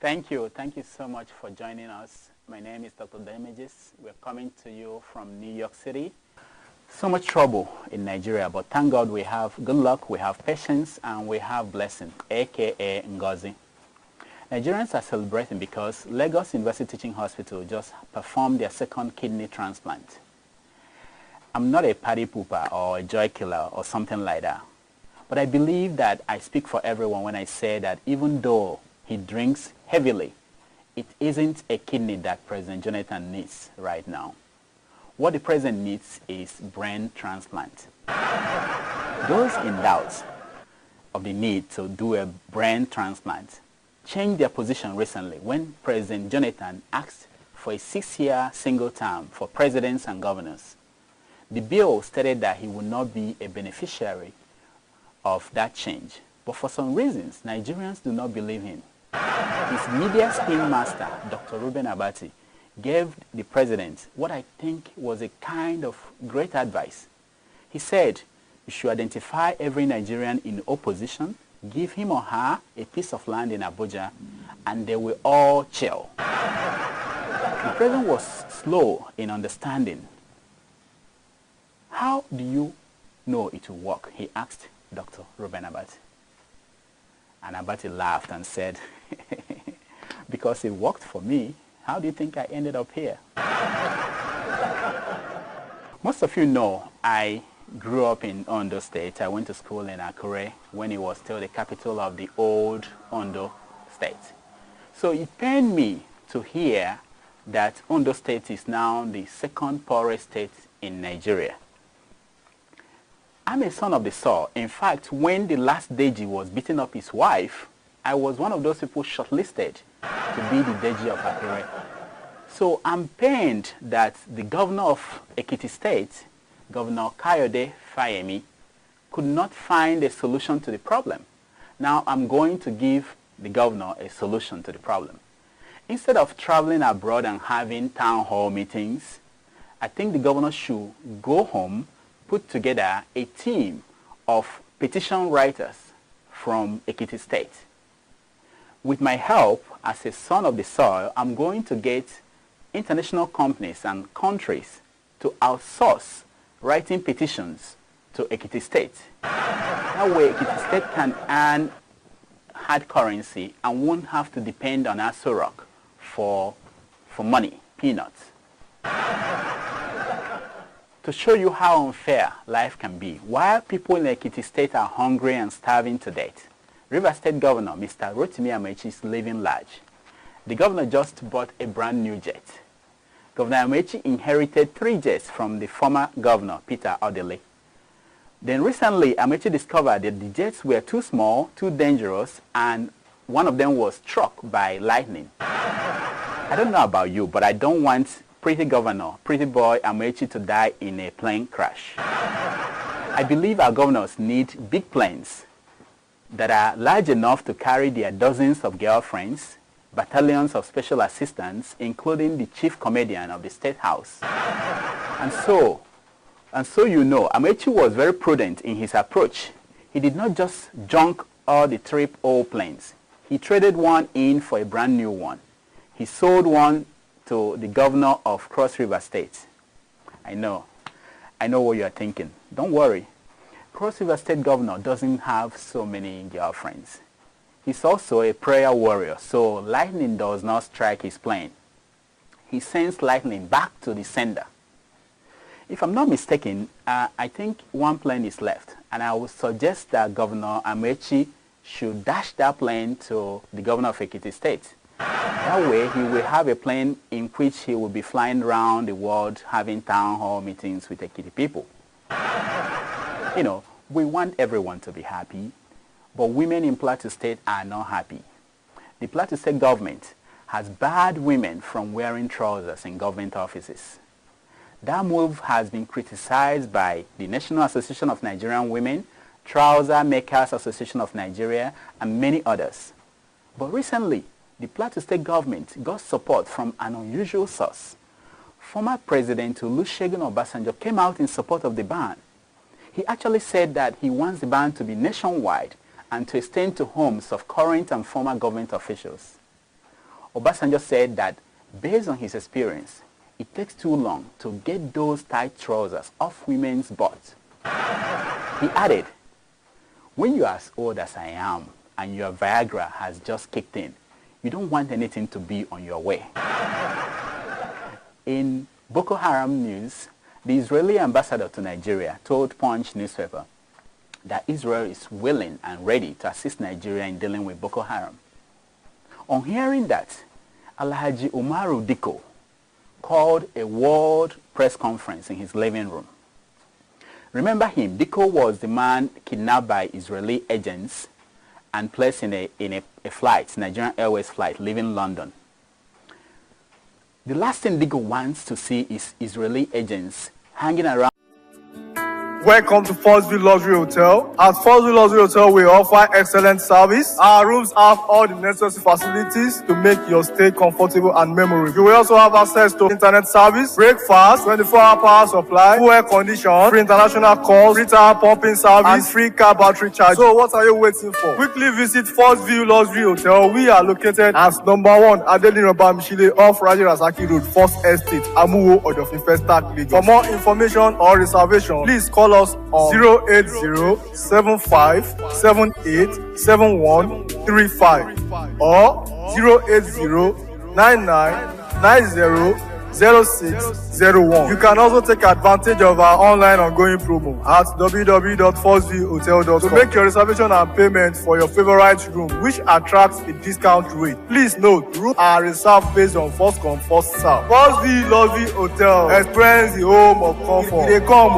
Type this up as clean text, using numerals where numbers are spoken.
Thank you. Thank you so much for joining us. My name is Dr. Damages. We're coming to you from New York City. So much trouble in Nigeria, but thank God we have good luck, we have patience, and we have blessing, aka Ngozi. Nigerians are celebrating because Lagos University Teaching Hospital just performed their second kidney transplant. I'm not a party pooper or a joy killer or something like that, but I believe that I speak for everyone when I say that even though he drinks heavily, it isn't a kidney that President Jonathan needs right now. What the president needs is brain transplant. Those in doubt of the need to do a brain transplant changed their position recently when President Jonathan asked for a 6-year single term for presidents and governors. The bill stated that he would not be a beneficiary of that change, but for some reasons, Nigerians do not believe him. His media spin master, Dr. Reuben Abati, gave the president what I think was a kind of great advice. He said, you should identify every Nigerian in opposition, give him or her a piece of land in Abuja, and they will all chill. The president was slow in understanding. How do you know it will work? He asked Dr. Reuben Abati. And Abati laughed and said, because it worked for me, how do you think I ended up here? Most of you know I grew up in Ondo State. I went to school in Akure when it was still the capital of the old Ondo State. So it pained me to hear that Ondo State is now the second poorest state in Nigeria. I'm a son of the soil. In fact, when the last Deji was beating up his wife, I was one of those people shortlisted to be the Deji of Akure. So I'm pained that the governor of Ekiti State, Governor Kayode Fayemi, could not find a solution to the problem. Now I'm going to give the governor a solution to the problem. Instead of traveling abroad and having town hall meetings, I think the governor should go home, put together a team of petition writers from Ekiti State. With my help as a son of the soil, I'm going to get international companies and countries to outsource writing petitions to Ekiti State. That way Ekiti State can earn hard currency and won't have to depend on Aso Rock for money, peanuts. To show you how unfair life can be, while people in Ekiti State are hungry and starving to death, River State Governor Mr. Rotimi Amaechi is living large. The governor just bought a brand new jet. Governor Amaechi inherited 3 jets from the former governor, Peter Adeola. Then recently, Amaechi discovered that the jets were too small, too dangerous, and one of them was struck by lightning. I don't know about you, but I don't want pretty governor, pretty boy Amaechi to die in a plane crash. I believe our governors need big planes that are large enough to carry their dozens of girlfriends, battalions of special assistants, including the chief comedian of the State House. And so you know, Amaechi was very prudent in his approach. He did not just junk all the 3 old planes. He traded one in for a brand new one. He sold one to the governor of Cross River State. I know what you are thinking. Don't worry. Cross River State governor doesn't have so many girlfriends. He's also a prayer warrior, so lightning does not strike his plane. He sends lightning back to the sender. If I'm not mistaken, I think one plane is left, and I would suggest that Governor Amaechi should dash that plane to the governor of Ekiti State. That way, he will have a plane in which he will be flying around the world having town hall meetings with Ekiti people. You know, we want everyone to be happy, but women in Plateau State are not happy. The Plateau State government has barred women from wearing trousers in government offices. That move has been criticized by the National Association of Nigerian Women, Trouser Makers Association of Nigeria, and many others. But recently, the Plateau State government got support from an unusual source. Former President Olusegun Obasanjo came out in support of the ban. He actually said that he wants the ban to be nationwide and to extend to homes of current and former government officials. Obasanjo said that based on his experience, it takes too long to get those tight trousers off women's butts. He added, when you are as old as I am and your Viagra has just kicked in, you don't want anything to be on your way. In Boko Haram news, the Israeli ambassador to Nigeria told Punch newspaper that Israel is willing and ready to assist Nigeria in dealing with Boko Haram. On hearing that, Alhaji Umaru Diko called a world press conference in his living room. Remember him, Diko was the man kidnapped by Israeli agents and placed in a flight, Nigerian Airways flight, leaving London. The last thing Diko wants to see is Israeli agents hanging around. Welcome to First View Luxury Hotel. At First View Luxury Hotel, we offer excellent service. Our rooms have all the necessary facilities to make your stay comfortable and memorable. You will also have access to internet service, breakfast, 24-hour power supply, full air condition, free international calls, free tire pumping service, and free car battery charge. So what are you waiting for? Quickly visit First View Luxury Hotel. We are located at number 1 Adeola Mishile off Raji Rasaki Road, First Estate, Amuwo, Odofin Festac, Lagos. For more information or reservation, please call us on 08075787135 or 08099900601. You can also take advantage of our online ongoing promo at www.firstviewhotel.com to make your reservation and payment for your favorite room, which attracts a discount rate. Please note, rooms are reserved based on first come, first serve. First View Luxury Hotel. Experience the home of comfort. They come.